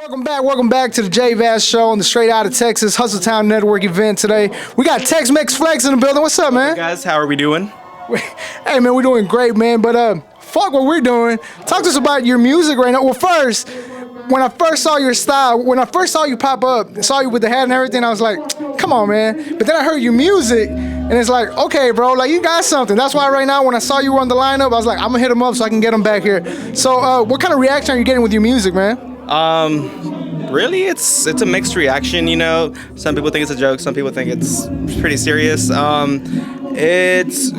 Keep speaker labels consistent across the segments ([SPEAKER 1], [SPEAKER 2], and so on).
[SPEAKER 1] Welcome back to the JVaz show on the Straight Outta Texas Hustle Town Network event today. We got TxMxFLEX in the building. What's up, man?
[SPEAKER 2] Hey guys, how are we doing?
[SPEAKER 1] Hey, man, we're doing great, man. But fuck what we're doing. Talk to us about your music right now. Well, first, when I first saw your style, when I first saw you pop up, saw you with the hat and everything, I was like, come on, man. But then I heard your music, and it's like, okay, bro, like you got something. That's why right now when I saw you were on the lineup, I was like, I'm gonna hit him up so I can get him back here. So what kind of reaction are you getting with your music, man?
[SPEAKER 2] Really, it's a mixed reaction, you know. Some people think it's a joke, some people think it's pretty serious. It's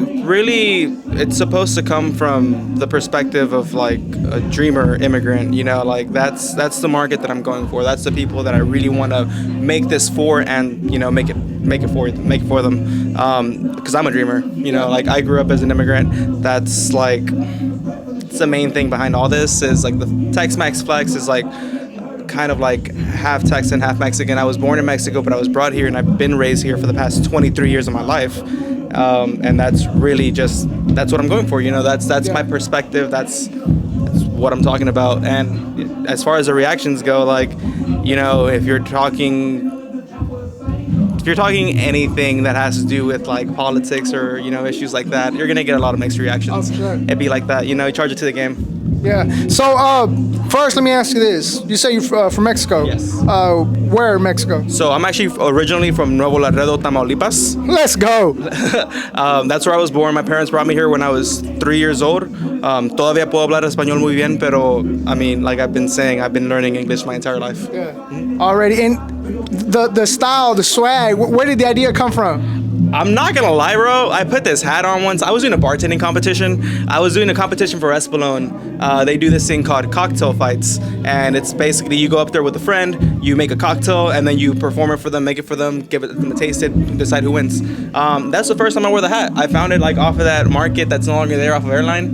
[SPEAKER 2] supposed to come from the perspective of like a dreamer immigrant, you know, like that's the market that I'm going for. That's the people that I really want to make this for, and you know, make it for them. Because I'm a dreamer, you know, like I grew up as an immigrant. That's like it's the main thing behind all this is like the TxMxFLEX is like kind of like half Texan, half Mexican. I was born in Mexico, but I was brought here and I've been raised here for the past 23 years of my life. And that's really that's what I'm going for. You know, that's my perspective. That's what I'm talking about. And as far as the reactions go, like, you know, if you're talking anything that has to do with like politics or, you know, issues like that, you're gonna get a lot of mixed reactions.
[SPEAKER 1] Oh, sure.
[SPEAKER 2] It'd be like that, you know, you charge it to the game.
[SPEAKER 1] Yeah. So first, let me ask you this. You say you're from Mexico.
[SPEAKER 2] Yes.
[SPEAKER 1] Where in Mexico?
[SPEAKER 2] So I'm actually originally from Nuevo Laredo, Tamaulipas.
[SPEAKER 1] Let's go.
[SPEAKER 2] That's where I was born. My parents brought me here when I was 3 years old. Todavía puedo hablar español muy bien, pero I mean, like I've been saying, I've been learning English my entire life.
[SPEAKER 1] Yeah. Already. And the style, the swag, where did the idea come from?
[SPEAKER 2] I'm not gonna lie, bro. I put this hat on once. I was doing a bartending competition. I was doing a competition for Espolón. They do this thing called cocktail fights, and it's basically you go up there with a friend, you make a cocktail, and then you perform it for them, make it for them, give it them a taste it, decide who wins. That's the first time I wore the hat. I found it like off of that market that's no longer there off of Airline.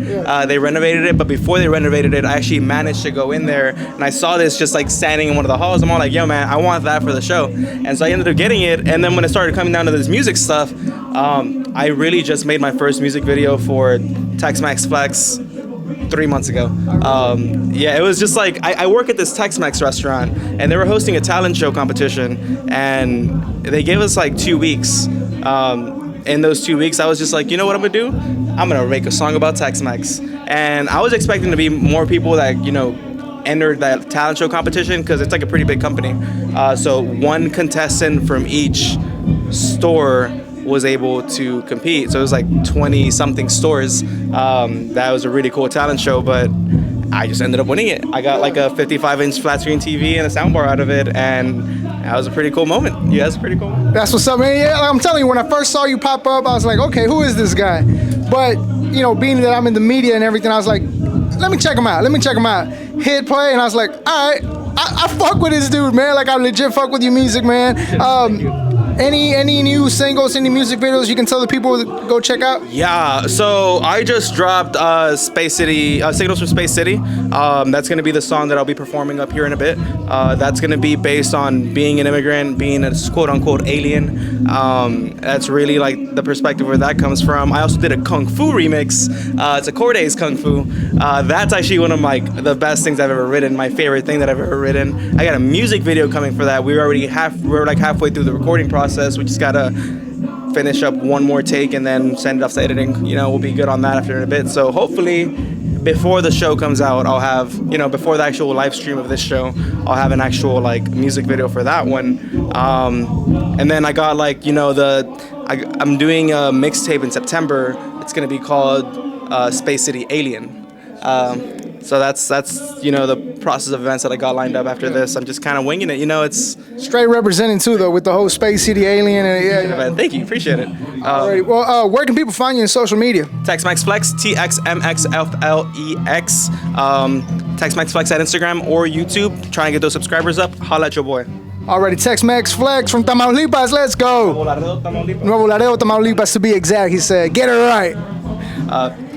[SPEAKER 2] They renovated it, but before they renovated it, I actually managed to go in there, and I saw this just like standing in one of the halls. I'm all like, yo, man, I want that for the show. And so I ended up getting it, and then when it started coming down to this music stuff, I really just made my first music video for TxMxFLEX 3 months ago. Yeah, it was just like, I work at this Tex-Mex restaurant, and they were hosting a talent show competition, and they gave us like 2 weeks. In those 2 weeks, I was just like, you know what I'm gonna do? I'm gonna make a song about Tex-Mex. And I was expecting to be more people that, you know, entered that talent show competition, because it's like a pretty big company. So one contestant from each store was able to compete. So it was like 20 something stores. That was a really cool talent show, but I just ended up winning it. I got like a 55-inch flat screen TV and a soundbar out of it, and that was a pretty cool moment. Yeah, that's pretty cool.
[SPEAKER 1] That's what's up, man. Yeah, I'm telling you, when I first saw you pop up, I was like, okay, who is this guy? But, you know, being that I'm in the media and everything, I was like, let me check him out. Hit play, and I was like, all right, I fuck with this dude, man. Like, I legit fuck with your music, man. Any new singles, any music videos you can tell the people to go check out?
[SPEAKER 2] Yeah, so I just dropped Space City, Signals from Space City. That's gonna be the song that I'll be performing up here in a bit. That's gonna be based on being an immigrant, being a quote unquote alien. That's really like the perspective where that comes from. I also did a Kung Fu remix. It's a Cordays Kung Fu. That's actually one of the best things I've ever written, my favorite thing that I've ever written. I got a music video coming for that. We're like halfway through the recording process. We just gotta finish up one more take and then send it off to editing. You know, we'll be good on that after a bit. So hopefully, before the show comes out, I'll have, you know, before the actual live stream of this show, I'll have an actual like music video for that one. And then I got like, you know, I'm doing a mixtape in September. It's gonna be called Space City Alien. So that's you know, the process of events that I got lined up after this. I'm just kind of winging it, you know. It's
[SPEAKER 1] straight representing too, though, with the whole Space City Alien. And yeah.
[SPEAKER 2] Man, thank you, appreciate it.
[SPEAKER 1] Alright, well, where can people find you in social media?
[SPEAKER 2] TxMxFLEX, TxMxFLEX. TxMxFLEX at Instagram or YouTube. Try and get those subscribers up. Holla at your boy.
[SPEAKER 1] Already, TxMxFLEX from Tamaulipas. Let's go. Nuevo Laredo, Tamaulipas to be exact. He said, get it right.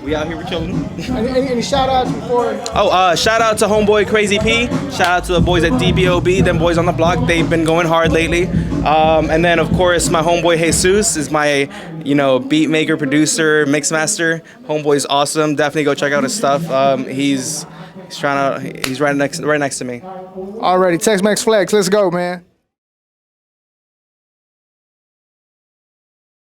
[SPEAKER 2] We out here, we're chilling.
[SPEAKER 1] Any shout outs before?
[SPEAKER 2] Shout out to homeboy Crazy P. Shout out to the boys at DBOB, them boys on the block. They've been going hard lately. And then of course my homeboy Jesus is my, you know, beat maker, producer, mix master. Homeboy's awesome. Definitely go check out his stuff. He's right next to me.
[SPEAKER 1] Already, TxMxFLEX, let's go, man.